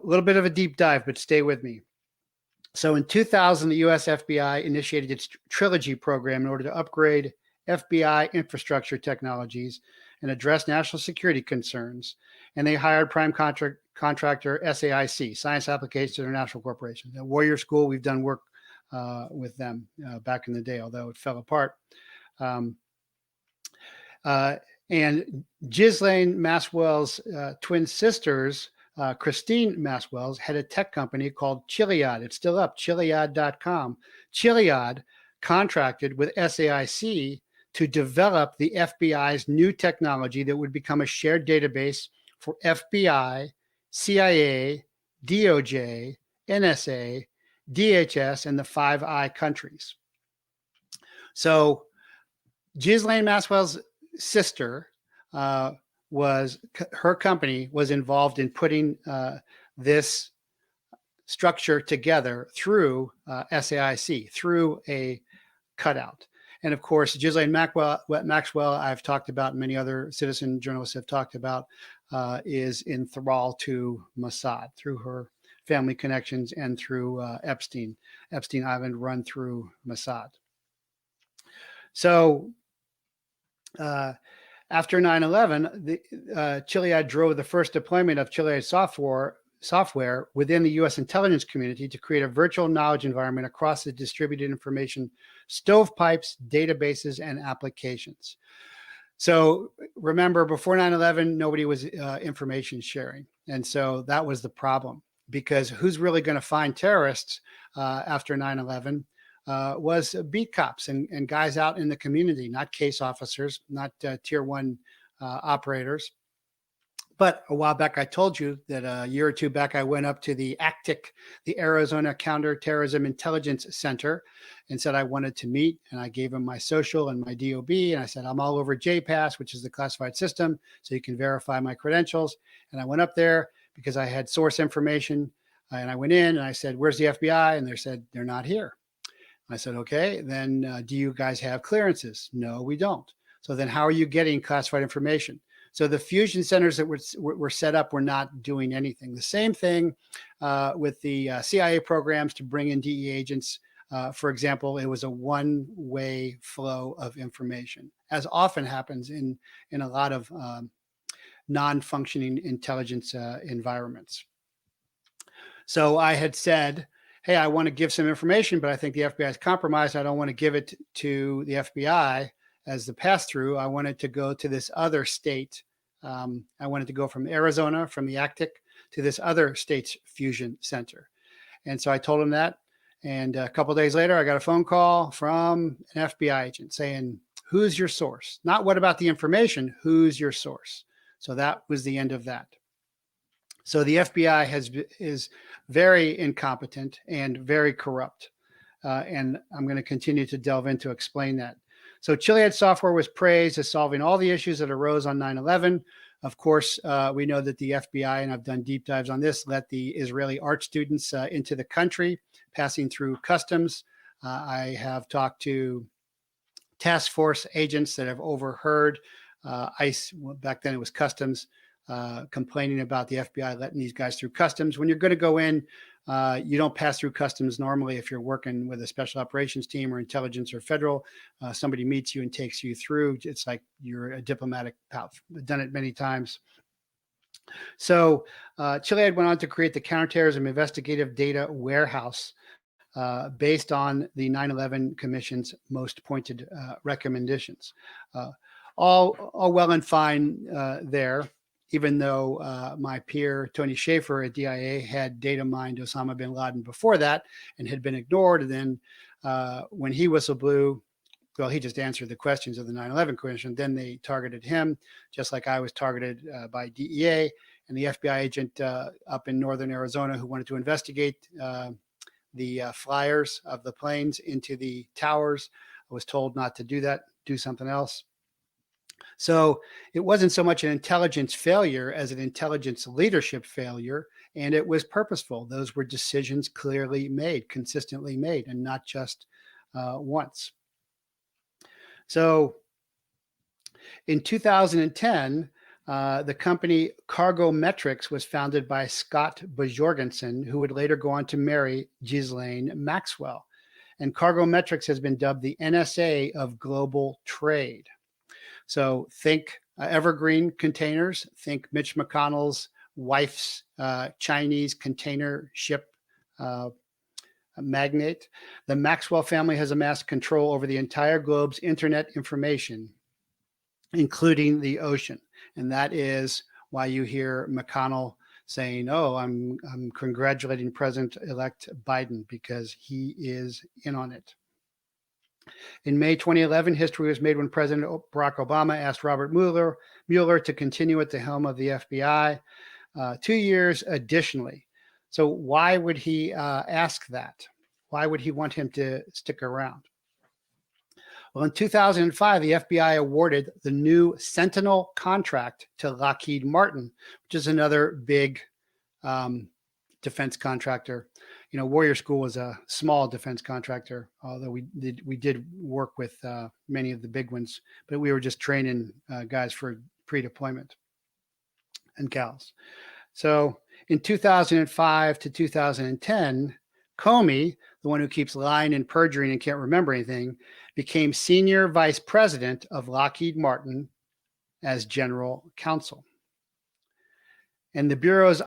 little bit of a deep dive, but stay with me. So in 2000, the US FBI initiated its Trilogy program in order to upgrade FBI infrastructure technologies and address national security concerns. And they hired prime contractor SAIC, Science Applications International Corporation. At Warrior School, we've done work with them back in the day, although it fell apart. And Ghislaine Maxwell's twin sisters, Christine Maxwell's, had a tech company called Chiliad. It's still up, chiliad.com. Chiliad contracted with SAIC to develop the FBI's new technology that would become a shared database for FBI, CIA, DOJ, NSA, DHS, and the Five Eye countries. So Ghislaine Maxwell's sister her company was involved in putting this structure together through SAIC, through a cutout. And of course, Ghislaine Maxwell, I've talked about, and many other citizen journalists have talked about, is in thrall to Mossad through her family connections and through Epstein Island run through Mossad. So after 9/11, Chiliad drove the first deployment of Chiliad software within the U.S. intelligence community to create a virtual knowledge environment across the distributed information stovepipes, databases, and applications. So remember, before 9/11, nobody was information sharing. And so that was the problem, because who's really going to find terrorists after 9/11 was beat cops and guys out in the community, not case officers, not tier one operators. But a while back, I told you that a year or two back, I went up to the ACTIC, the Arizona Counterterrorism Intelligence Center, and said I wanted to meet. And I gave them my social and my DOB. And I said, I'm all over JPass, which is the classified system, so you can verify my credentials. And I went up there because I had source information. And I went in and I said, where's the FBI? And they said, they're not here. I said, okay, then do you guys have clearances? No, we don't. So then how are you getting classified information? So the fusion centers that were set up were not doing anything. The same thing with the CIA programs to bring in DE agents. For example, it was a one-way flow of information, as often happens in a lot of non-functioning intelligence environments. So I had said, hey, I want to give some information, but I think the FBI is compromised. I don't want to give it to the FBI as the pass-through. I wanted to go to this other state. I wanted to go from Arizona, from the ACTIC, to this other state's fusion center. And so I told him that. And a couple of days later, I got a phone call from an FBI agent saying, who's your source? Not what about the information, who's your source? So that was the end of that. So the FBI is very incompetent and very corrupt. And I'm going to continue to delve into explain that. So Chiliad software was praised as solving all the issues that arose on 9/11. Of course, we know that the FBI, and I've done deep dives on this, let the Israeli art students into the country, passing through customs. I have talked to task force agents that have overheard ICE, back then it was customs, complaining about the FBI letting these guys through customs. When you're going to go in, you don't pass through customs normally if you're working with a special operations team or intelligence or federal. Somebody meets you and takes you through. It's like you're a diplomatic pal. I've done it many times. So Chiliad went on to create the Counterterrorism Investigative Data Warehouse based on the 9/11 Commission's most pointed recommendations. All well and fine there. Even though my peer, Tony Schaefer at DIA, had data mined Osama bin Laden before that and had been ignored. And then when he whistle blew, well, he just answered the questions of the 9/11 Commission. Then they targeted him, just like I was targeted by DEA and the FBI agent up in northern Arizona who wanted to investigate the flyers of the planes into the towers. I was told not to do that, do something else. So it wasn't so much an intelligence failure as an intelligence leadership failure, and it was purposeful. Those were decisions clearly made, consistently made, and not just once. So in 2010, The company Cargo Metrics was founded by Scott Bjorgensen, who would later go on to marry Ghislaine Maxwell. And Cargo Metrics has been dubbed the NSA of global trade. So think evergreen containers, think Mitch McConnell's wife's Chinese container ship magnate. The Maxwell family has amassed control over the entire globe's internet information, including the ocean. And that is why you hear McConnell saying, oh, I'm congratulating President-elect Biden, because he is in on it. In May 2011, history was made when President Barack Obama asked Robert Mueller to continue at the helm of the FBI 2 years additionally. So why would he ask that? Why would he want him to stick around? Well, in 2005, the FBI awarded the new Sentinel contract to Lockheed Martin, which is another big defense contractor. You know, Warrior School was a small defense contractor, although we did work with many of the big ones, but we were just training guys for pre-deployment and gals. So in 2005 to 2010, Comey, the one who keeps lying and perjuring and can't remember anything, became senior vice president of Lockheed Martin as general counsel. And the Bureau's